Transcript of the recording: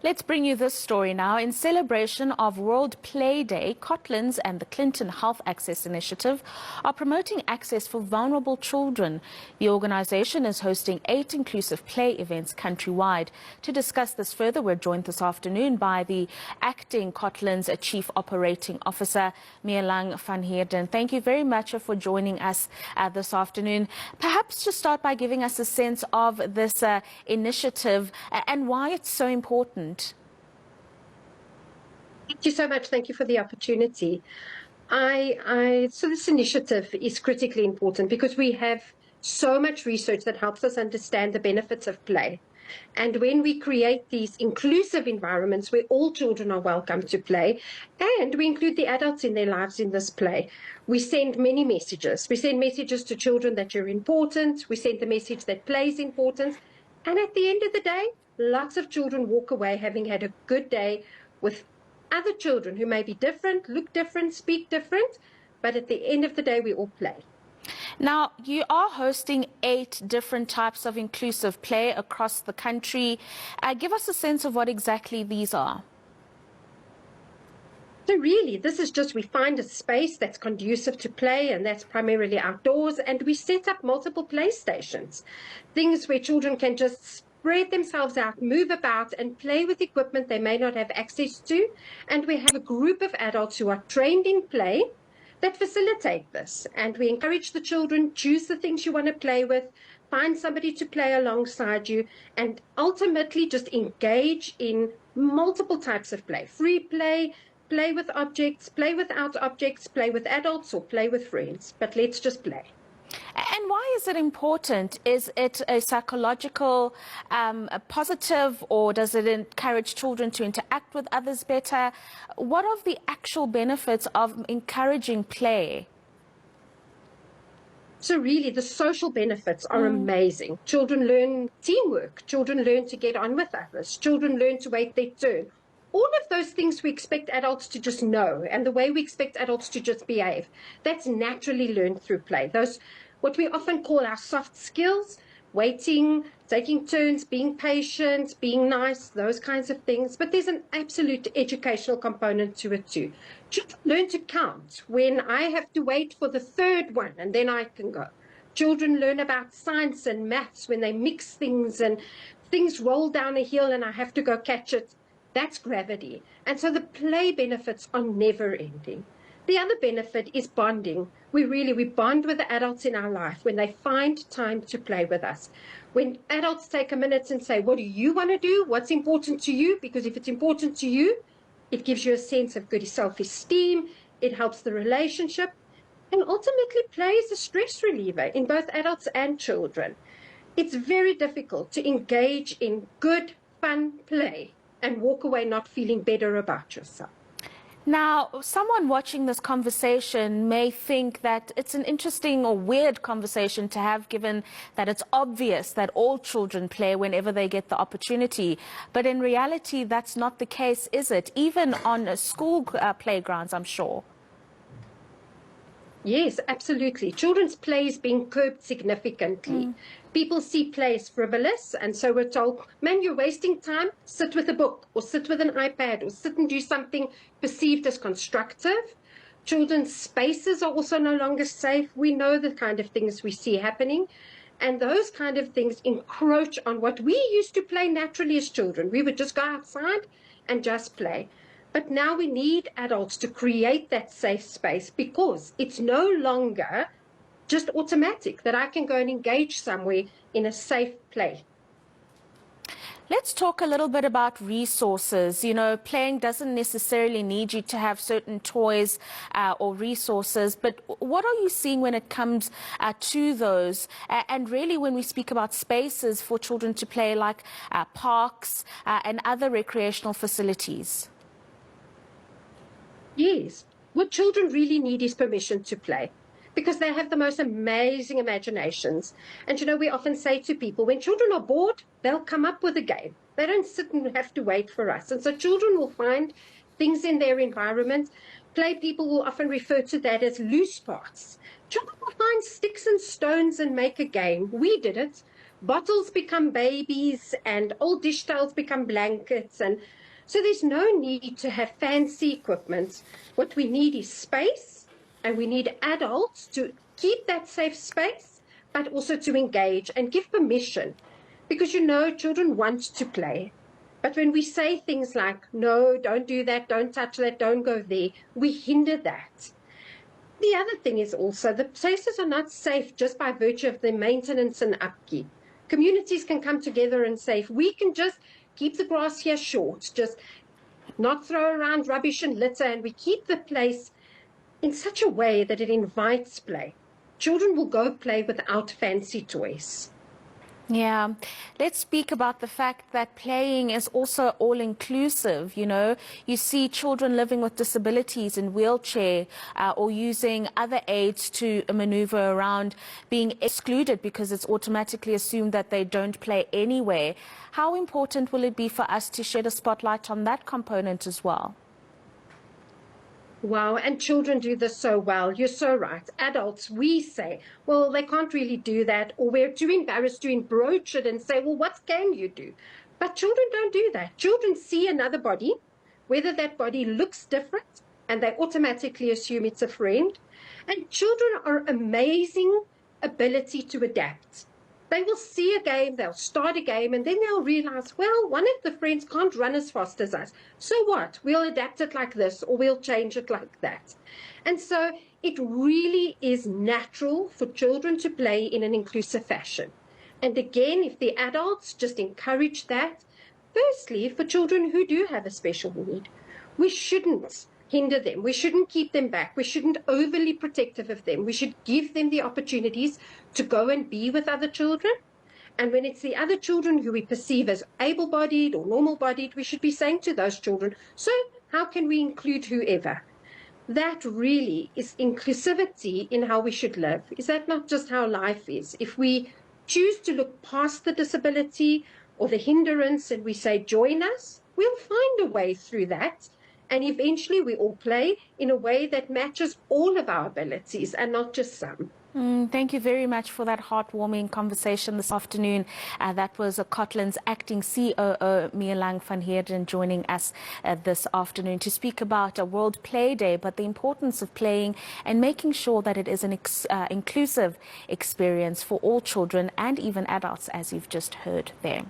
Let's bring you this story now. In celebration of World Play Day, Cotlands and the Clinton Health Access Initiative are promoting access for vulnerable children. The organization is hosting 8 inclusive play events countrywide. To discuss this further, we're joined this afternoon by the acting Cotlands Chief Operating Officer, Mealang van Heerden. Thank you very much for joining us this afternoon. Perhaps just start by giving us a sense of this initiative and why it's so important. Thank you so much. Thank you for the opportunity. So this initiative is critically important because we have so much research that helps us understand the benefits of play. And when we create these inclusive environments where all children are welcome to play, and we include the adults in their lives in this play, we send many messages. We send messages to children that you're important. We send the message that play is important. And at the end of the day, lots of children walk away having had a good day with other children who may be different, look different, speak different, but at the end of the day, we all play. Now, you are hosting 8 different types of inclusive play across the country. Give us a sense of what exactly these are. So really, this is just, we find a space that's conducive to play, and that's primarily outdoors, and we set up multiple play stations, things where children can just spread themselves out, move about, and play with equipment they may not have access to. And we have a group of adults who are trained in play that facilitate this. And we encourage the children, choose the things you want to play with, find somebody to play alongside you, and ultimately just engage in multiple types of play. Free play, play with objects, play without objects, play with adults, or play with friends. But let's just play. And why is it important? Is it a psychological a positive, or does it encourage children to interact with others better? What are the actual benefits of encouraging play? So really, the social benefits are amazing. Children learn teamwork. Children learn to get on with others. Children learn to wait their turn. All of those things we expect adults to just know, and the way we expect adults to just behave, that's naturally learned through play. Those, what we often call our soft skills, waiting, taking turns, being patient, being nice, those kinds of things. But there's an absolute educational component to it too. Children learn to count when I have to wait for the 3rd one and then I can go. Children learn about science and maths when they mix things and things roll down a hill and I have to go catch it. That's gravity. And so the play benefits are never ending. The other benefit is bonding. We bond with the adults in our life when they find time to play with us. When adults take a minute and say, what do you want to do? What's important to you? Because if it's important to you, it gives you a sense of good self-esteem. It helps the relationship. And ultimately, play is a stress reliever in both adults and children. It's very difficult to engage in good, fun play and walk away not feeling better about yourself. Now, someone watching this conversation may think that it's an interesting or weird conversation to have, given that it's obvious that all children play whenever they get the opportunity. But in reality, that's not the case, is it? Even on school playgrounds, I'm sure. Yes, absolutely. Children's play is being curbed significantly. People see play as frivolous, and so we're told, man, you're wasting time, sit with a book, or sit with an iPad, or sit and do something perceived as constructive. Children's spaces are also no longer safe. We know the kind of things we see happening, and those kind of things encroach on what we used to play naturally as children. We would just go outside and just play. But now we need adults to create that safe space, because it's no longer just automatic that I can go and engage somewhere in a safe play. Let's talk a little bit about resources. You know, playing doesn't necessarily need you to have certain toys or resources, but what are you seeing when it comes to those? And really, when we speak about spaces for children to play, like parks and other recreational facilities? Yes, what children really need is permission to play, because they have the most amazing imaginations. And you know, we often say to people, when children are bored, they'll come up with a game. They don't sit and have to wait for us. And so children will find things in their environment. Play people will often refer to that as loose parts. Children will find sticks and stones and make a game. We did it. bottles become babies and old dish towels become blankets. And so there's no need to have fancy equipment. What we need is space, and we need adults to keep that safe space, but also to engage and give permission. Because, children want to play. But when we say things like, no, don't do that, don't touch that, don't go there, we hinder that. The other thing is also the places are not safe just by virtue of their maintenance and upkeep. Communities can come together and say, if we can just keep the grass here short, just not throw around rubbish and litter, and we keep the place in such a way that it invites play, children will go play without fancy toys. Yeah, let's speak about the fact that playing is also all-inclusive. You see children living with disabilities in wheelchair or using other aids to maneuver around being excluded because it's automatically assumed that they don't play anywhere. How important will it be for us to shed a spotlight on that component as well? Wow, and children do this so well. You're so right. Adults, we say, well, they can't really do that, or we're too embarrassed to broach it and say, well, what can you do? But children don't do that. Children see another body, whether that body looks different, and they automatically assume it's a friend. And children are amazing ability to adapt. They will see a game, they'll start a game, and then they'll realize, well, one of the friends can't run as fast as us. So what? We'll adapt it like this, or we'll change it like that. And so it really is natural for children to play in an inclusive fashion. And again, if the adults just encourage that, firstly, for children who do have a special need, we shouldn't hinder them. We shouldn't keep them back. We shouldn't overly protective of them. We should give them the opportunities to go and be with other children. And when it's the other children who we perceive as able-bodied or normal-bodied, we should be saying to those children, so how can we include whoever? That really is inclusivity in how we should live. Is that not just how life is? If we choose to look past the disability or the hindrance and we say, join us, we'll find a way through that. And eventually we all play in a way that matches all of our abilities and not just some. Thank you very much for that heartwarming conversation this afternoon. That was Cotland's acting COO, Mealang van Heerden, joining us this afternoon to speak about a World Play Day, but the importance of playing and making sure that it is an inclusive experience for all children and even adults, as you've just heard there.